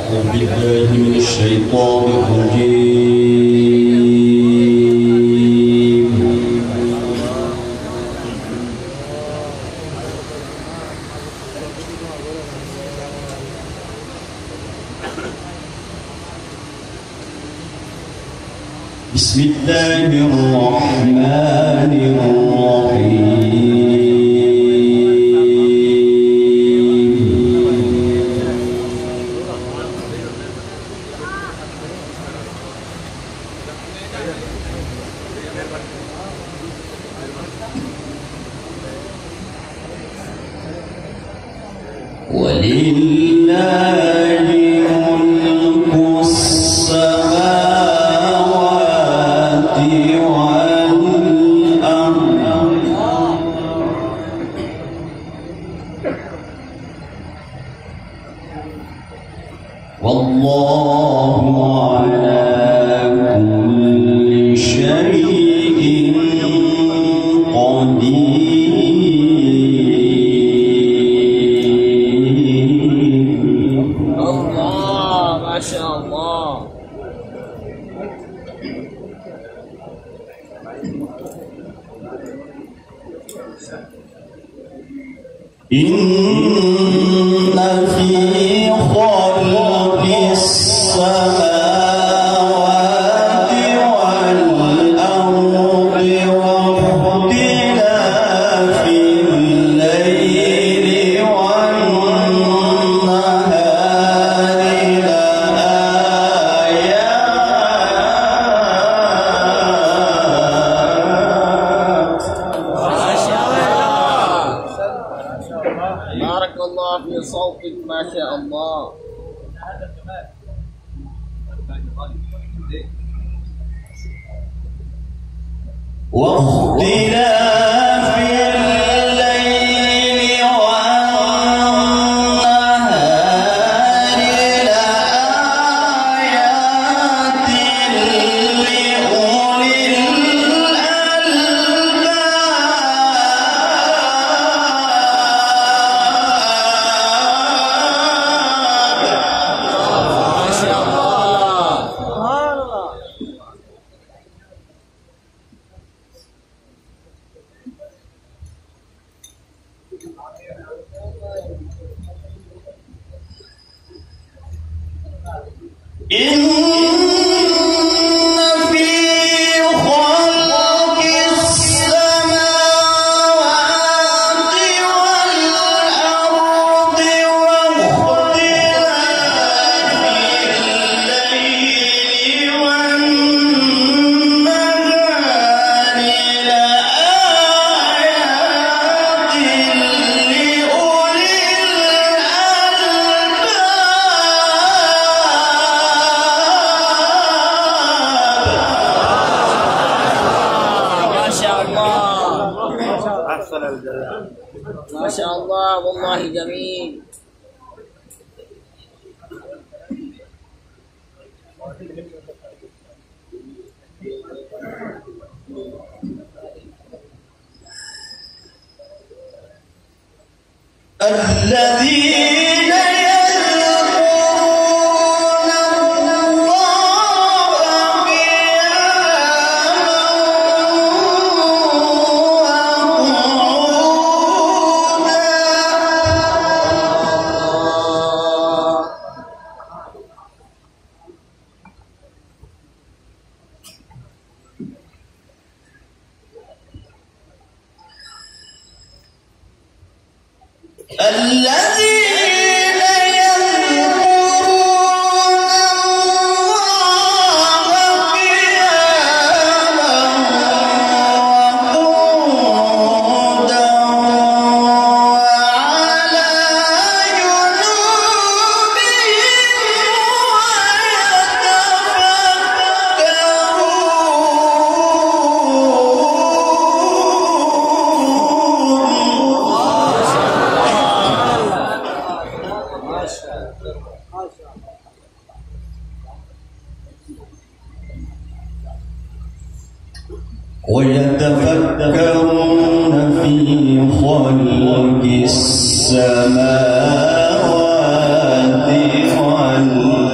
أعوذ بالله من الشيطان الرجيم. بسم الله الرحمن الرحيم. ولله ملك السماوات والأرض والله على كل شيء قدير. الله ما شاء الله. إن في خلق السماوات والأرض واختلاف الليل والنهار لآيات. بارك الله في صوتك ما شاء الله. واختلاف الليل والنهار لآيات لأولي الألباب. ما شاء الله. سبحان الله. إن في خلق السماوات والأرض واختلاف الليل والنهار لآيات لأولي ما شاء الله. أحسن الجزاء. ما شاء الله والله جميل. الذين يذكرون الله الذين يذكرون الله قياما وقعودا وعلى ويتفكرون في خلق السماوات والأرض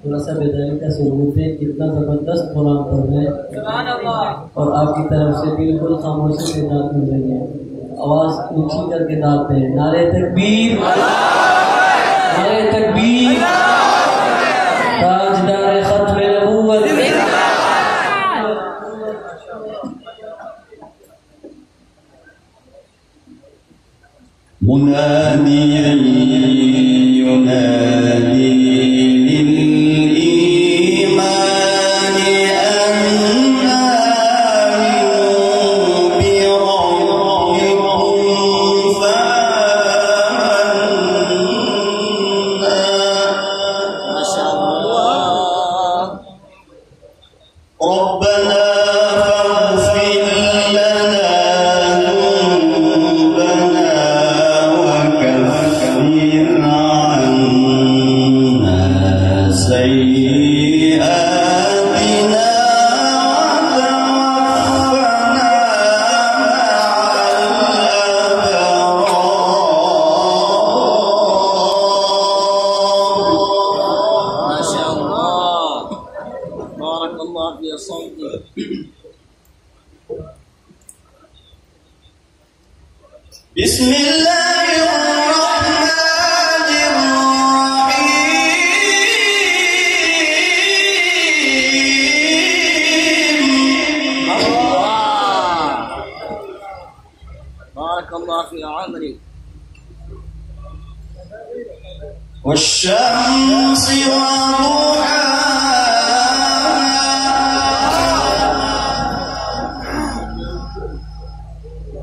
थोड़ा सा बेदारी का सबूत है, कितना जबरदस्त कुरान पढ़ रहे हैं और आपकी तरफ से बिल्कुल खामोशी से दाद मिल रही है। आवाज ऊंची करके दाद दें, नारे तकबीर, नारे तकबीर, ताजदार खत्म नबूवत। मुनादी युनादी للإيمان أنا بربكم فآمنا. ما شاء الله. ربنا فاغفر لنا ذنوبنا وكفر عنا سيئاتنا وتوفنا مع ما شاء الله. بارك الله في صوتك. بسم الله الرحمن الرحيم. بارك الله في عمرك. والشمس وضحاها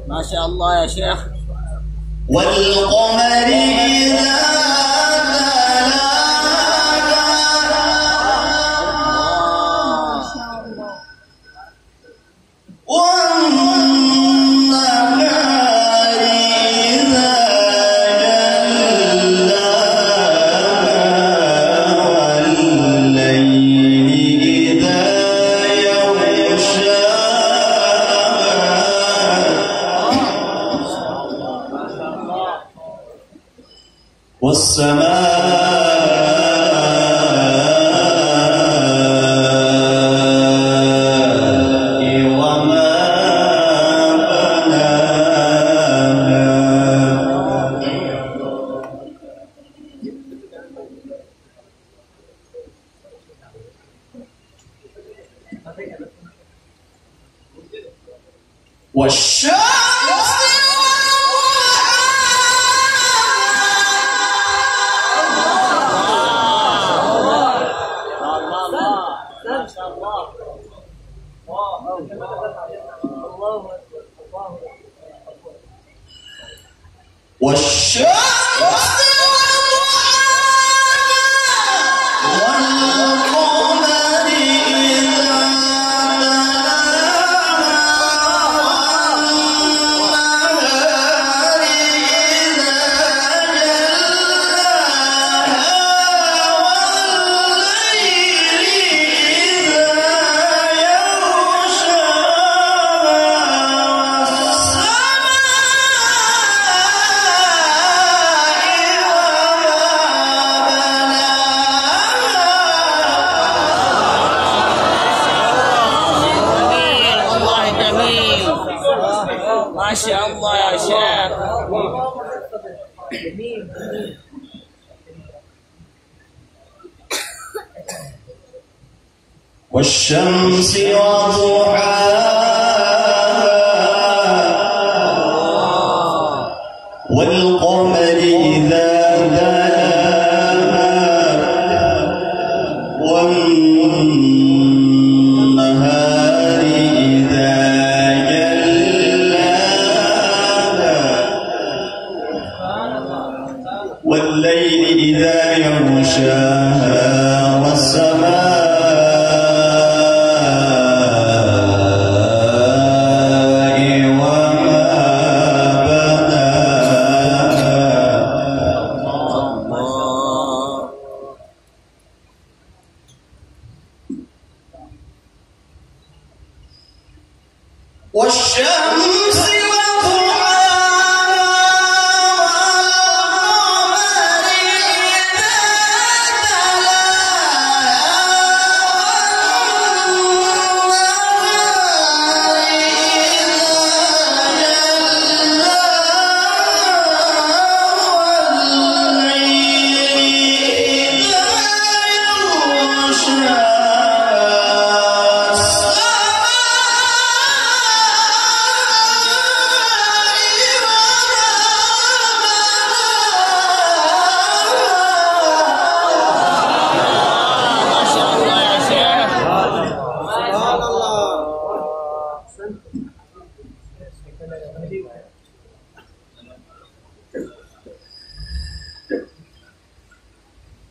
ما شاء الله يا شيخ. والقمر إذا تلاها والنهار إذا جلاها والليل إذا يغشاها والسماء وما بناها. والشمس ما شاء الله. والشمس والقمر إذا تلاها ما شاء الله يا شيخ. والشمس وضحاها والقمر إذا تلاها والنهار إذا جلاها والليل إذا يغشاها والسماء وما بناها. والشمس وضحاها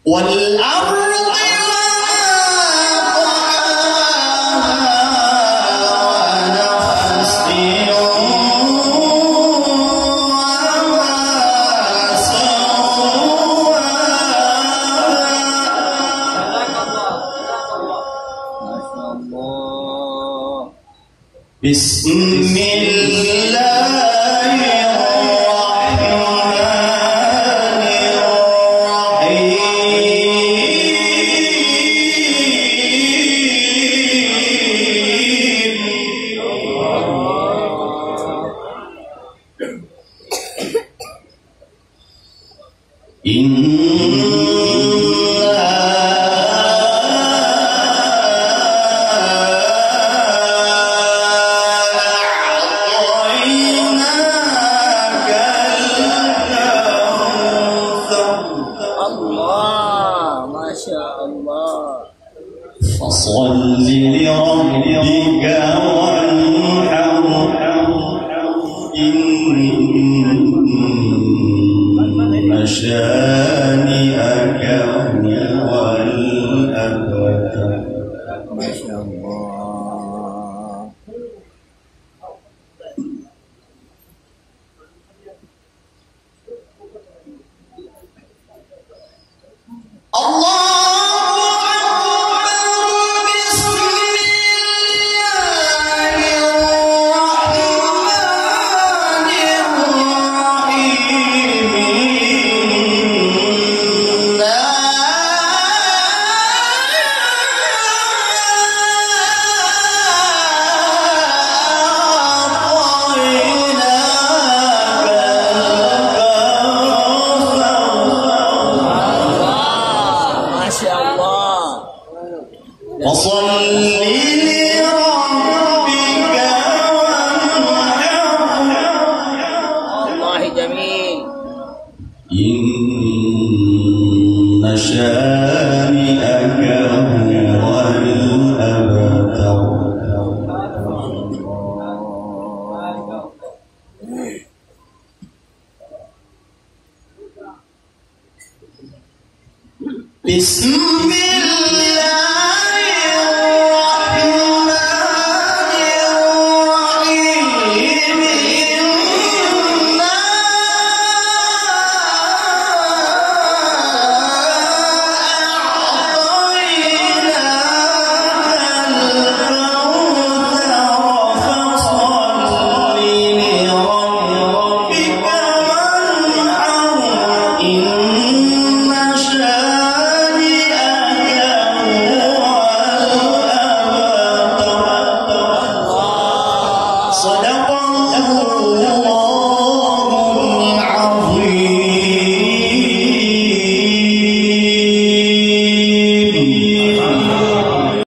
والأرض بسم الله فصل لربك وانحر إن شانئك هو الأبتر. ما شاء الله. فصل لربك وانحر. الله جميل. إن شانئك هو الأبتر. بسم الله